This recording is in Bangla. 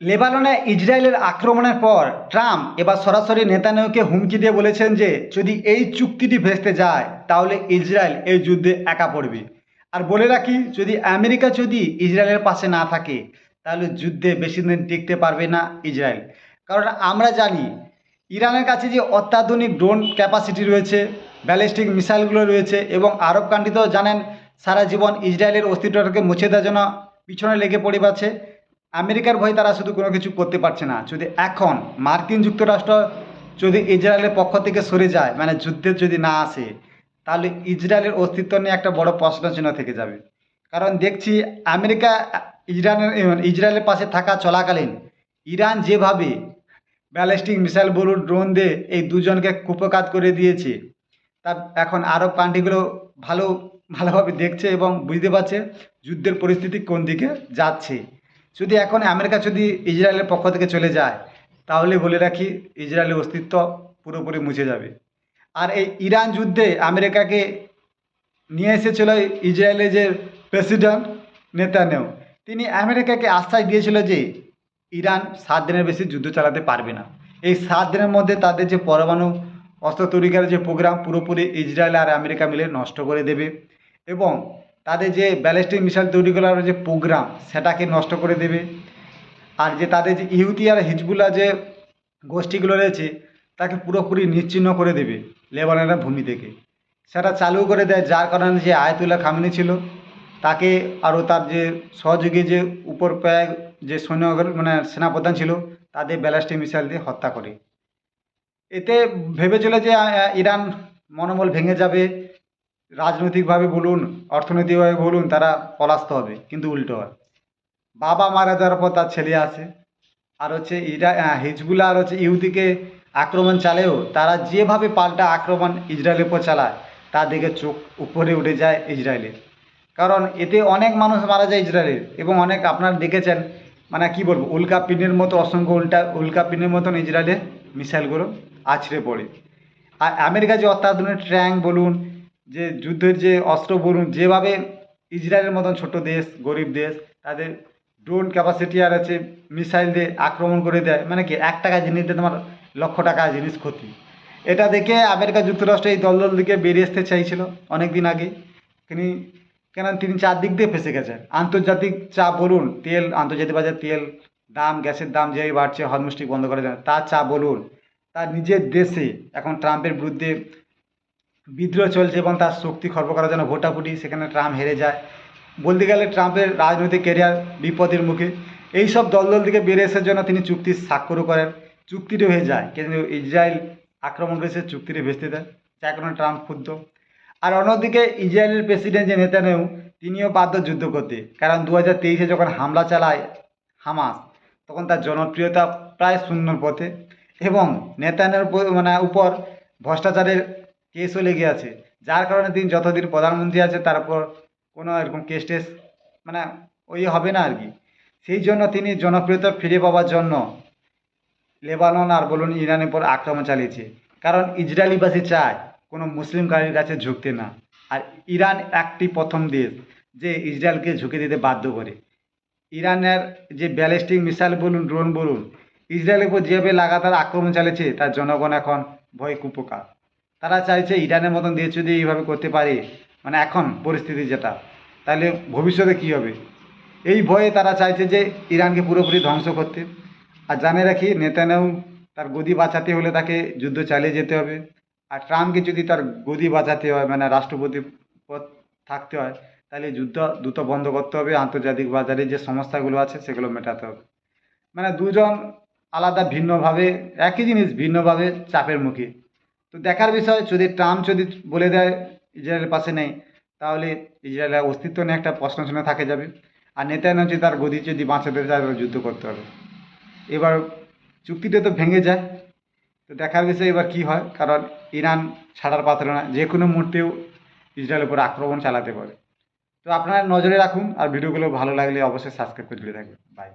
লেবাননে ইসরায়েলের আক্রমণের পর ট্রাম্প এবার সরাসরি নেতানিয়াহুকে হুমকি দিয়ে বলেছেন যে যদি এই চুক্তিটি ভেস্তে যায় তাহলে ইসরায়েল এই যুদ্ধে একা পড়বে। আর বলে রাখি, যদি আমেরিকা যদি ইসরায়েলের পাশে না থাকে তাহলে যুদ্ধে বেশি দিন টিকতে পারবে না ইসরায়েল। কারণ আমরা জানি ইরানের কাছে যে অত্যাধুনিক ড্রোন ক্যাপাসিটি রয়েছে, ব্যালিস্টিক মিসাইলগুলো রয়েছে, এবং আরব কান্ট্রি তো জানেন সারা জীবন ইসরায়েলের অস্তিত্বটাকে মুছে দেওয়ার জন্য পিছনে লেগে পড়ে আছে। আমেরিকার ভয়ে তারা শুধু কোনো কিছু করতে পারছে না। যদি এখন মার্কিন যুক্তরাষ্ট্র যদি ইসরায়েলের পক্ষ থেকে সরে যায়, মানে যুদ্ধে যদি না আসে, তাহলে ইসরায়েলের অস্তিত্ব নিয়ে একটা বড় প্রশ্নচিহ্ন থেকে যাবে। কারণ দেখছি আমেরিকা ইসরায়েলের পাশে থাকা চলাকালীন ইরান যেভাবে ব্যালিস্টিক মিসাইল বলুন, ড্রোন দিয়ে এই দুজনকে কুপকাত করে দিয়েছে, তা এখন আরব কান্ট্রিগুলো ভালোভাবে দেখছে এবং বুঝতে পারছে যুদ্ধের পরিস্থিতি কোন দিকে যাচ্ছে। যদি এখন আমেরিকা যদি ইসরায়েলের পক্ষ থেকে চলে যায়, তাহলে বলে রাখি ইসরায়েলের অস্তিত্ব পুরোপুরি মুছে যাবে। আর এই ইরান যুদ্ধে আমেরিকাকে নিয়ে এসেছিল ইসরায়েলের যে প্রেসিডেন্ট নেতানিয়াহু, তিনি আমেরিকাকে আশ্বাস দিয়েছিল যে ইরান 7 দিনের বেশি যুদ্ধ চালাতে পারবে না। এই 7 দিনের মধ্যে তাদের যে পরমাণু অস্ত্র তৈরিকার যে প্রোগ্রাম পুরোপুরি ইসরায়েল আর আমেরিকা মিলে নষ্ট করে দেবে, এবং তাদের যে ব্যালিস্টিক মিসাইল তৈরি করার যে প্রোগ্রাম সেটাকে নষ্ট করে দেবে। আর যে তাদের যে ইহুতি আর হিজবুল্লাহ যে গোষ্ঠীগুলো রয়েছে তাকে পুরোপুরি নিশ্চিহ্ন করে দেবে লেবাননের ভূমি থেকে। সেটা চালু করে দেয়, যার কারণে যে আয়াতুল্লাহ খামেনি ছিল তাকে, আরও তার যে সহযোগী যে উপর প্রায় যে সৈন্য মানে সেনাপ্রধান ছিল, তাদের ব্যালিস্টিক মিসাইল দিয়ে হত্যা করে। এতে ভেবেছিল যে ইরান মনোবল ভেঙে যাবে, রাজনৈতিকভাবে বলুন, অর্থনৈতিকভাবে বলুন, তারা পরাস্ত হবে, কিন্তু উল্টো হয়। বাবা মারা যাওয়ার পর তার ছেলে আসে। আর হচ্ছে হিজবুল্লাহ আর হচ্ছে ইহুদিকে আক্রমণ চালেও তারা যেভাবে পাল্টা আক্রমণ ইসরায়েলের উপর চালায় তা দেখে চোখ উপরে উঠে যায় ইসরায়েলের। কারণ এতে অনেক মানুষ মারা যায় ইসরায়েলের, এবং অনেক আপনারা দেখেছেন, মানে কি বলবো, উল্কাপিণ্ডের মতো অসংখ্য উল্কাপিণ্ডের মতন ইসরায়েলের মিসাইলগুলো আছড়ে পড়ে। আর আমেরিকা যে অত্যাধুনিক ট্যাঙ্ক বলুন, যে যুদ্ধের যে অস্ত্র বলুন, যেভাবে ইসরায়েলের মতন ছোট দেশ, গরিব দেশ, তাদের ড্রোন ক্যাপাসিটি আর আছে মিসাইল দিয়ে আক্রমণ করে দেয়, মানে কি 1 টাকা জিনিস দিয়ে তোমার লক্ষ টাকা জিনিস ক্ষতি। এটা দেখে আমেরিকা যুক্তরাষ্ট্র এই দল দিকে বেরিয়ে আসতে চাইছিল অনেক দিন আগে। তিনি কেন তিনি চারদিক দিয়ে ফেসে গেছেন। আন্তর্জাতিক চাপ বলুন, তেল আন্তর্জাতিক বাজার তেল দাম, গ্যাসের দাম যে বাড়ছে, হরমুজটি বন্ধ করে দেন, তার চাপ বলুন, তার নিজের দেশে এখন ট্রাম্পের বিরুদ্ধে বিদ্রোহ চলছে এবং তার শক্তি খর্ব করার জন্য ভোটাভুটি, সেখানে ট্রাম্প হেরে যায়। বলতে গেলে ট্রাম্পের রাজনৈতিক ক্যারিয়ার বিপদের মুখে। এই সব দল থেকে বেরিয়ে আসার জন্য তিনি চুক্তি স্বাক্ষরও করেন, চুক্তিটি হয়ে যায়, কিন্তু ইসরায়েল আক্রমণ করেছে চুক্তিটি ভেস্তে দেয়, যার কারণে ট্রাম্প ক্ষুব্ধ। আর অন্যদিকে ইসরায়েলের প্রেসিডেন্ট যে নেতানিয়াহু, তিনিও বাধ্য যুদ্ধ করতে, কারণ 2023-এ যখন হামলা চালায় হামাস, তখন তার জনপ্রিয়তা প্রায় শূন্যর পথে, এবং নেতানিয়াহুর মানে উপর ভ্রষ্টাচারের কেসও লেগে আছে, যার কারণে তিনি যতদিন প্রধানমন্ত্রী আছে তার উপর কোনো এরকম কেস টেস মানে ওই হবে না আর কি। সেই জন্য তিনি জনপ্রিয়তা ফিরে পাওয়ার জন্য লেবানন আর বলুন ইরানের উপর আক্রমণ চালিয়েছে। কারণ ইসরায়েলিবাসী চায় কোনো মুসলিম কান্ট্রির কাছে ঝুঁকতে না। আর ইরান একটি প্রথম দেশ যে ইসরায়েলকে ঝুঁকে দিতে বাধ্য করে। ইরানের যে ব্যালিস্টিক মিসাইল বলুন, ড্রোন বলুন, ইসরায়েলের উপর যেভাবে লাগাতার আক্রমণ চালিয়েছে, তার জনগণ এখন ভয় কুপোকাত। তারা চাইছে ইরানের মতন দেশ যদি এইভাবে করতে পারে, মানে এখন পরিস্থিতি যেটা, তাহলে ভবিষ্যতে কী হবে, এই ভয়ে তারা চাইছে যে ইরানকে পুরোপুরি ধ্বংস করতে। আর জানে রাখি, নেতানিয়াহু তার গদি বাঁচাতে হলে তাকে যুদ্ধ চালিয়ে যেতে হবে। আর ট্রাম্পকে যদি তার গদি বাঁচাতে হয়, মানে রাষ্ট্রপতি পদ থাকতে হয়, তাহলে যুদ্ধ দ্রুত বন্ধ করতে হবে। আন্তর্জাতিক বাজারে যে সমস্যাগুলো আছে সেগুলো মেটাতে হবে। মানে দুজন আলাদা ভিন্নভাবে, একই জিনিস ভিন্নভাবে চাপের মুখে। তো দেখার বিষয়, যদি ট্রাম্প যদি বলে দেয় ইসরায়েলের পাশে নেই, তাহলে ইসরায়েলের অস্তিত্ব নিয়ে একটা প্রশ্নচিহ্ন থাকে যাবে। আর নেতানিয়াহু যদি তার গদি যদি বাঁচাতে চায়, তাহলে যুদ্ধ করতে হবে। এবার চুক্তিটা তো ভেঙে যায়, তো দেখার বিষয় এবার কী হয়, কারণ ইরান ছাড়ার পাত্র না, যে কোনো মুহূর্তেও ইসরায়েলের উপর আক্রমণ চালাতে পারে। তো আপনারা নজরে রাখুন, আর ভিডিওগুলো ভালো লাগলে অবশ্যই সাবস্ক্রাইব করে দিতে থাকবেন। বাই।